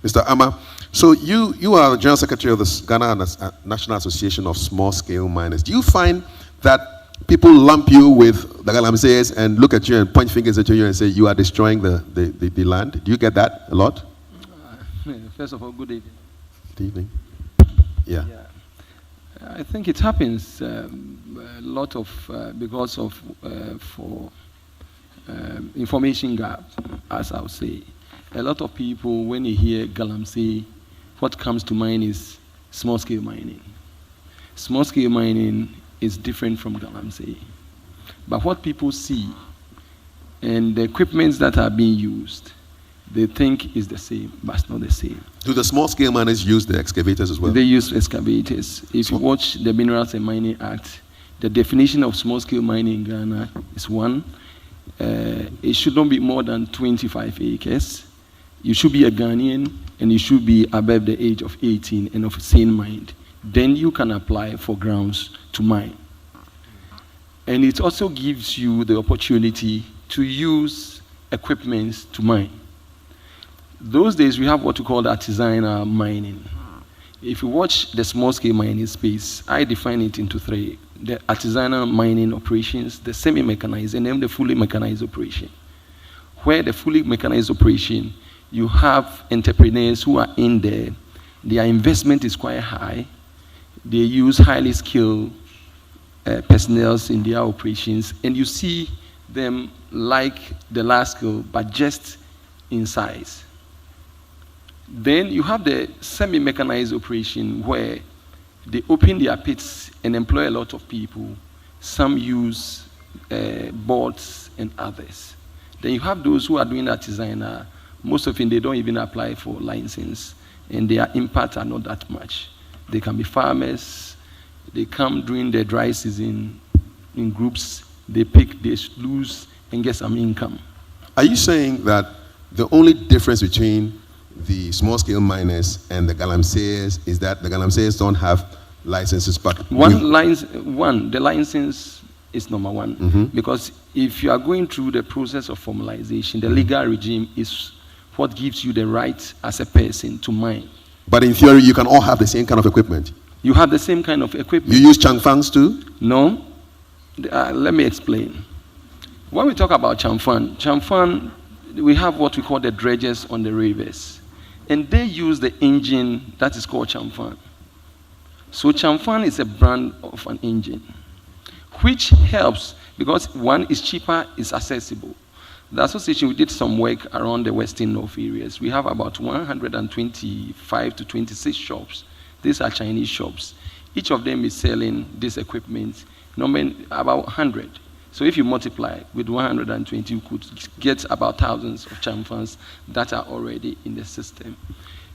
Mr. Armah, so you are the General Secretary of the Ghana National Association of Small Scale Miners. Do you find that people lump you with the galamseys and look at you and point fingers at you and say you are destroying the land? Do you get that a lot? First of all, good evening. Good evening. Yeah. I think it happens a lot of because of information gap, as I would say. A lot of people, when they hear galamsey, what comes to mind is small-scale mining. Small-scale mining is different from galamsey. But what people see and the equipments that are being used, they think is the same, but it's not the same. Do the small-scale miners use the excavators as well? They use excavators. If you watch the Minerals and Mining Act, the definition of small-scale mining in Ghana is one. It should not be more than 25 acres. You should be a Ghanaian, and you should be above the age of 18 and of sane mind. Then you can apply for grounds to mine. And it also gives you the opportunity to use equipment to mine. Those days, we have what we call artisanal mining. If you watch the small-scale mining space, I define it into three. The artisanal mining operations, the semi-mechanized, and then the fully mechanized operation. Where the fully mechanized operation, you have entrepreneurs who are in there. Their investment is quite high. They use highly skilled personnel in their operations, and you see them like the large scale, but just in size. Then you have the semi-mechanized operation where they open their pits and employ a lot of people. Some use boards and others. Then you have those who are doing artisanal. Most of them, they don't even apply for license, and their impact are not that much. They can be farmers. They come during the dry season in groups. They pick, they lose, and get some income. Are you saying that the only difference between the small-scale miners and the galamseyers is that the galamseyers don't have licenses? But the license is number one, because if you are going through the process of formalization, the legal regime is what gives you the right as a person to mine. But in theory, you can all have the same kind of equipment. You have the same kind of equipment. You use changfangs too? No. Let me explain. When we talk about changfang, we have what we call the dredgers on the rivers. And they use the engine that is called changfang. So changfang is a brand of an engine, which helps because one is cheaper, is accessible. The association, we did some work around the Western North areas. We have about 125 to 26 shops. These are Chinese shops. Each of them is selling this equipment, about 100. So if you multiply with 120, you could get about thousands of changfangs that are already in the system.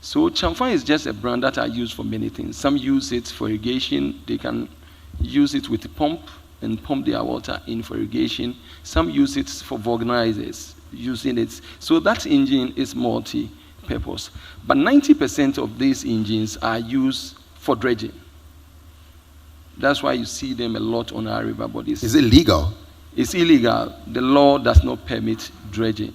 So changfang is just a brand that are used for many things. Some use it for irrigation. They can use it with a pump and pump their water in for irrigation. Some use it for vulcanizers, using it. So that engine is multi-purpose. But 90% of these engines are used for dredging. That's why you see them a lot on our river bodies. Is it legal? It's illegal. The law does not permit dredging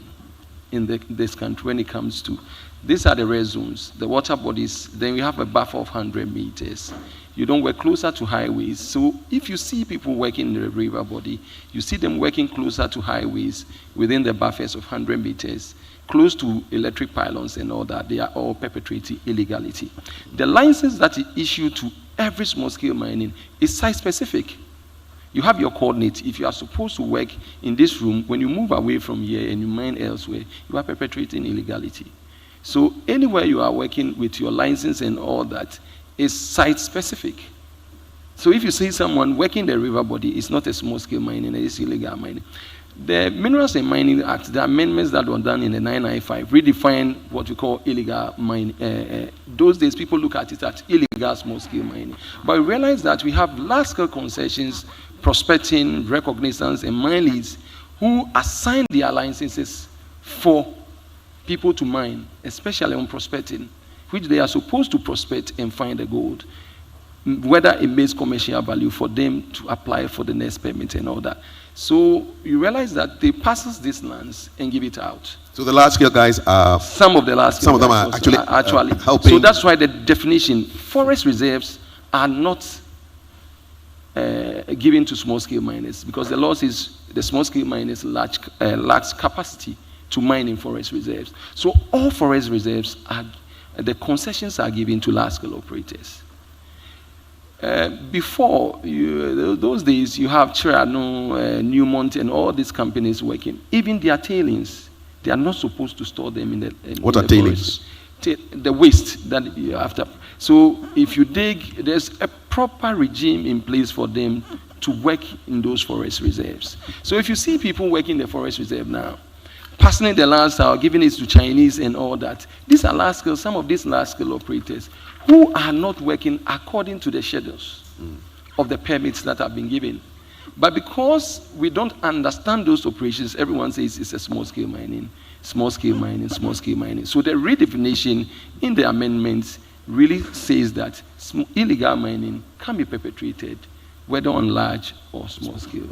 in this country when it comes to. These are the red zones, the water bodies. Then we have a buffer of 100 meters. You don't work closer to highways. So if you see people working in the river body, you see them working closer to highways within the buffers of 100 meters, close to electric pylons and all that. They are all perpetrating illegality. The license that is issued to every small-scale mining is site-specific. You have your coordinates. If you are supposed to work in this room, when you move away from here and you mine elsewhere, you are perpetrating illegality. So anywhere you are working with your license and all that is site-specific. So if you see someone working the river body, it's not a small-scale mining, it's illegal mining. The Minerals and Mining Act, the amendments that were done in the 995 redefine what we call illegal mining. Those days, people look at it as illegal small-scale mining. But we realize that we have large-scale concessions, prospecting, recognizance, and mine leads who assign their licenses for people to mine, especially on prospecting, which they are supposed to prospect and find the gold. whether it makes commercial value for them to apply for the next permit and all that. So you realize that they pass these lands and give it out. So the large scale guys are some of the large scale some of them guys are actually helping. So that's why the definition, forest reserves are not given to small scale miners, because the law says the small scale miners lacks capacity to mine in forest reserves. So all forest reserves are, the concessions are given to large scale operators. Before, those days, you have Cherano, Newmont, and all these companies working. Even their tailings, they are not supposed to store them in the what are tailings? The waste that you have to. So if you dig, there's a proper regime in place for them to work in those forest reserves. So if you see people working in the forest reserve now, passing the lands out, giving it to Chinese and all that, these are large scale, some of these large scale operators who are not working according to the schedules of the permits that have been given. But because we don't understand those operations, everyone says it's a small scale mining, small scale mining, small scale mining. So the redefinition in the amendments really says that illegal mining can be perpetrated, whether on large or small scale.